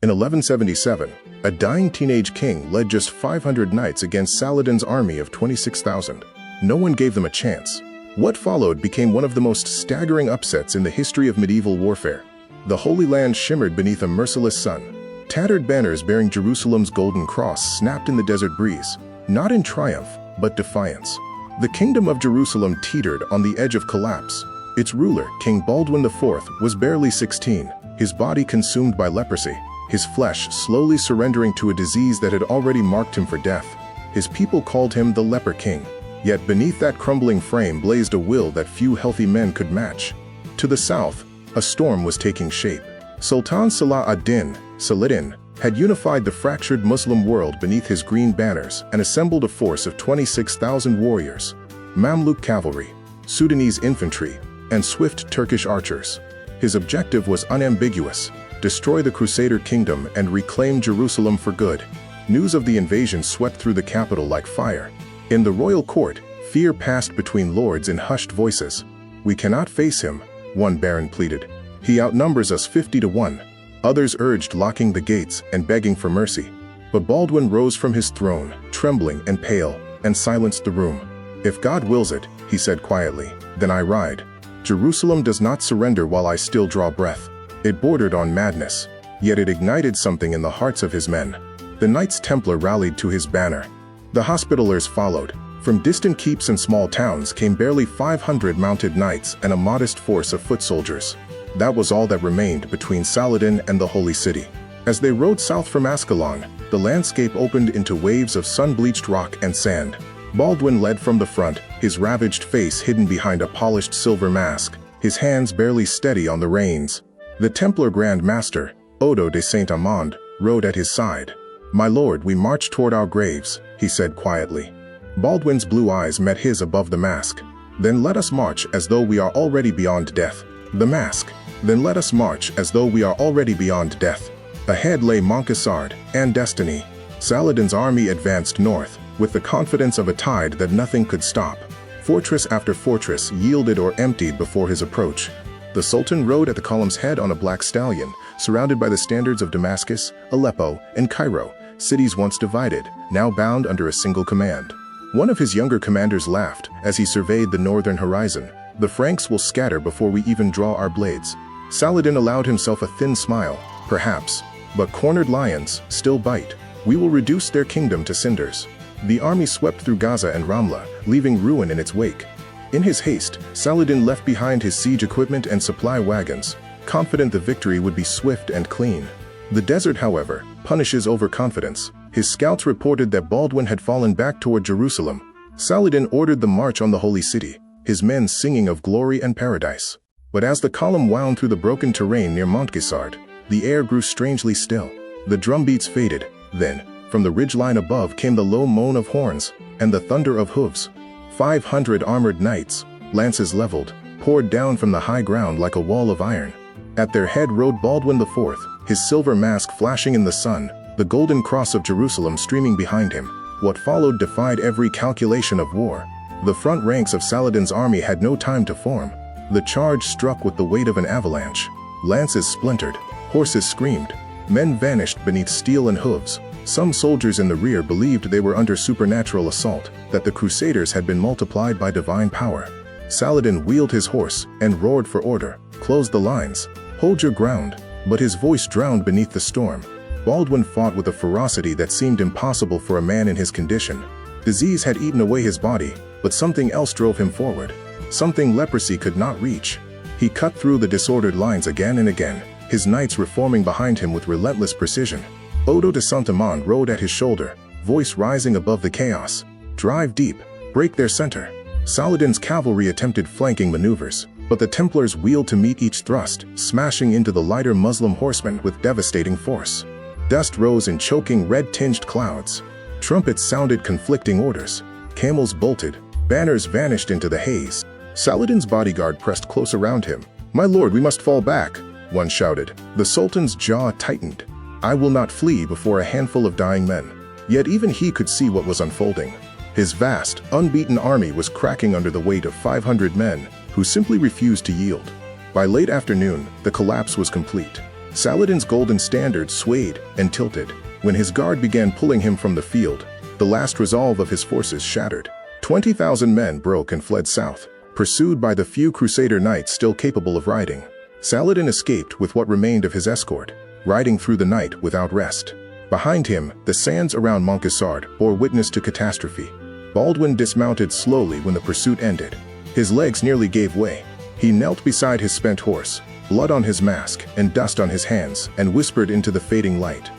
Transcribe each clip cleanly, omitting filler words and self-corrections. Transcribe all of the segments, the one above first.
In 1177, a dying teenage king led just 500 knights against Saladin's army of 26,000. No one gave them a chance. What followed became one of the most staggering upsets in the history of medieval warfare. The Holy Land shimmered beneath a merciless sun. Tattered banners bearing Jerusalem's golden cross snapped in the desert breeze, not in triumph, but defiance. The kingdom of Jerusalem teetered on the edge of collapse. Its ruler, King Baldwin IV, was barely 16, his body consumed by leprosy, his flesh slowly surrendering to a disease that had already marked him for death. His people called him the Leper King. Yet beneath that crumbling frame blazed a will that few healthy men could match. To the south, a storm was taking shape. Sultan Saladin, had unified the fractured Muslim world beneath his green banners and assembled a force of 26,000 warriors, Mamluk cavalry, Sudanese infantry, and swift Turkish archers. His objective was unambiguous: destroy the Crusader kingdom and reclaim Jerusalem for good. News of the invasion swept through the capital like fire. In the royal court, fear passed between lords in hushed voices. "We cannot face him," one baron pleaded. "He outnumbers us 50 to 1. Others urged locking the gates and begging for mercy. But Baldwin rose from his throne, trembling and pale, and silenced the room. "If God wills it," he said quietly, "then I ride. Jerusalem does not surrender while I still draw breath." It bordered on madness, yet it ignited something in the hearts of his men. The Knights Templar rallied to his banner. The Hospitallers followed. From distant keeps and small towns came barely 500 mounted knights and a modest force of foot soldiers. That was all that remained between Saladin and the Holy City. As they rode south from Ascalon, the landscape opened into waves of sun-bleached rock and sand. Baldwin led from the front, his ravaged face hidden behind a polished silver mask, his hands barely steady on the reins. The Templar Grand Master, Odo de Saint-Amand, rode at his side. "My lord, we march toward our graves," he said quietly. Baldwin's blue eyes met his above the mask. "Then let us march as though we are already beyond death." The mask. "Then let us march as though we are already beyond death." Ahead lay Montgisard and destiny. Saladin's army advanced north, with the confidence of a tide that nothing could stop. Fortress after fortress yielded or emptied before his approach. The Sultan rode at the column's head on a black stallion, surrounded by the standards of Damascus, Aleppo, and Cairo, cities once divided, now bound under a single command. One of his younger commanders laughed as he surveyed the northern horizon. "The Franks will scatter before we even draw our blades." Saladin allowed himself a thin smile. "Perhaps. But cornered lions still bite. We will reduce their kingdom to cinders." The army swept through Gaza and Ramla, leaving ruin in its wake. In his haste, Saladin left behind his siege equipment and supply wagons, confident the victory would be swift and clean. The desert, however, punishes overconfidence. His scouts reported that Baldwin had fallen back toward Jerusalem. Saladin ordered the march on the holy city, his men singing of glory and paradise. But as the column wound through the broken terrain near Montgisard, the air grew strangely still. The drumbeats faded. Then, from the ridgeline above came the low moan of horns and the thunder of hooves. 500 armored knights, lances leveled, poured down from the high ground like a wall of iron. At their head rode Baldwin IV, his silver mask flashing in the sun, the golden cross of Jerusalem streaming behind him. What followed defied every calculation of war. The front ranks of Saladin's army had no time to form. The charge struck with the weight of an avalanche. Lances splintered, horses screamed, men vanished beneath steel and hooves. Some soldiers in the rear believed they were under supernatural assault, that the Crusaders had been multiplied by divine power. Saladin wheeled his horse and roared for order. "Close the lines. Hold your ground." But his voice drowned beneath the storm. Baldwin fought with a ferocity that seemed impossible for a man in his condition. Disease had eaten away his body, but something else drove him forward. Something leprosy could not reach. He cut through the disordered lines again and again, his knights reforming behind him with relentless precision. Odo de Saint-Amand rode at his shoulder, voice rising above the chaos. "Drive deep, break their center." Saladin's cavalry attempted flanking maneuvers, but the Templars wheeled to meet each thrust, smashing into the lighter Muslim horsemen with devastating force. Dust rose in choking red-tinged clouds. Trumpets sounded conflicting orders. Camels bolted, banners vanished into the haze. Saladin's bodyguard pressed close around him. "My lord, we must fall back," one shouted. The Sultan's jaw tightened. "I will not flee before a handful of dying men." Yet even he could see what was unfolding. His vast, unbeaten army was cracking under the weight of 500 men who simply refused to yield. By late afternoon, the collapse was complete. Saladin's golden standard swayed and tilted. When his guard began pulling him from the field, the last resolve of his forces shattered. 20,000 men broke and fled south, pursued by the few Crusader knights still capable of riding. Saladin escaped with what remained of his escort, riding through the night without rest. Behind him, the sands around Montgisard bore witness to catastrophe. Baldwin dismounted slowly when the pursuit ended. His legs nearly gave way. He knelt beside his spent horse, blood on his mask and dust on his hands, and whispered into the fading light,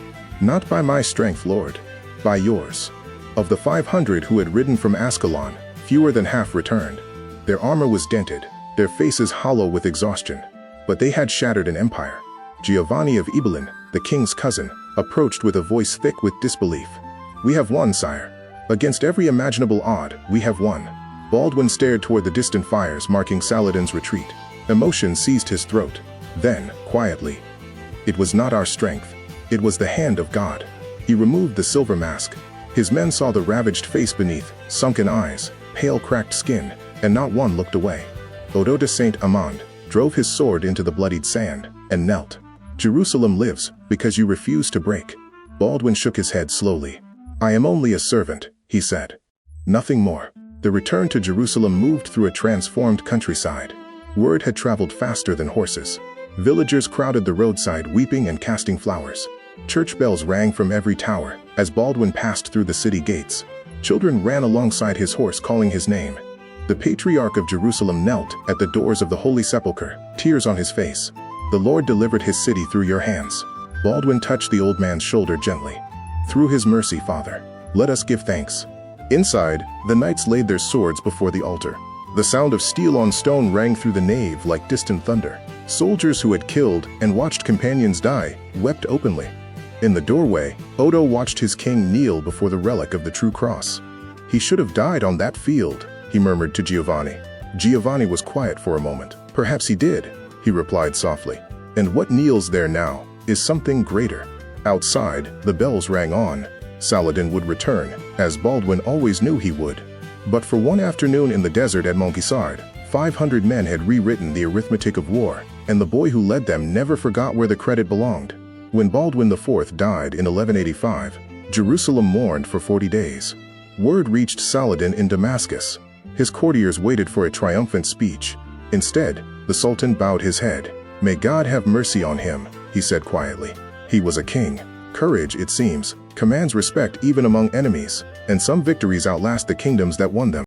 "Not by my strength, Lord, by yours." Of the 500 who had ridden from Ascalon, fewer than half returned. Their armor was dented, their faces hollow with exhaustion, but they had shattered an empire. Giovanni of Ibelin, the king's cousin, approached with a voice thick with disbelief. "We have won, sire. Against every imaginable odd, we have won." Baldwin stared toward the distant fires marking Saladin's retreat. Emotion seized his throat. Then, quietly, "It was not our strength. It was the hand of God." He removed the silver mask. His men saw the ravaged face beneath, sunken eyes, pale cracked skin, and not one looked away. Odo de Saint-Amand drove his sword into the bloodied sand and knelt. "Jerusalem lives because you refuse to break." Baldwin shook his head slowly. "I am only a servant," he said. "Nothing more." The return to Jerusalem moved through a transformed countryside. Word had traveled faster than horses. Villagers crowded the roadside, weeping and casting flowers. Church bells rang from every tower as Baldwin passed through the city gates. Children ran alongside his horse, calling his name. The Patriarch of Jerusalem knelt at the doors of the Holy Sepulchre, tears on his face. "The Lord delivered his city through your hands." Baldwin touched the old man's shoulder gently. "Through his mercy, Father, let us give thanks." Inside, the knights laid their swords before the altar. The sound of steel on stone rang through the nave like distant thunder. Soldiers who had killed and watched companions die wept openly. In the doorway, Odo watched his king kneel before the relic of the true cross. "He should have died on that field," he murmured to Giovanni. Giovanni was quiet for a moment. "Perhaps he did," he replied softly. "And what kneels there now is something greater." Outside, the bells rang on. Saladin would return, as Baldwin always knew he would. But for one afternoon in the desert at Montgisard, 500 men had rewritten the arithmetic of war, and the boy who led them never forgot where the credit belonged. When Baldwin IV died in 1185, Jerusalem mourned for 40 days. Word reached Saladin in Damascus. His courtiers waited for a triumphant speech. Instead, the Sultan bowed his head. "May God have mercy on him," he said quietly. He was a king. Courage, it seems, commands respect even among enemies, and some victories outlast the kingdoms that won them.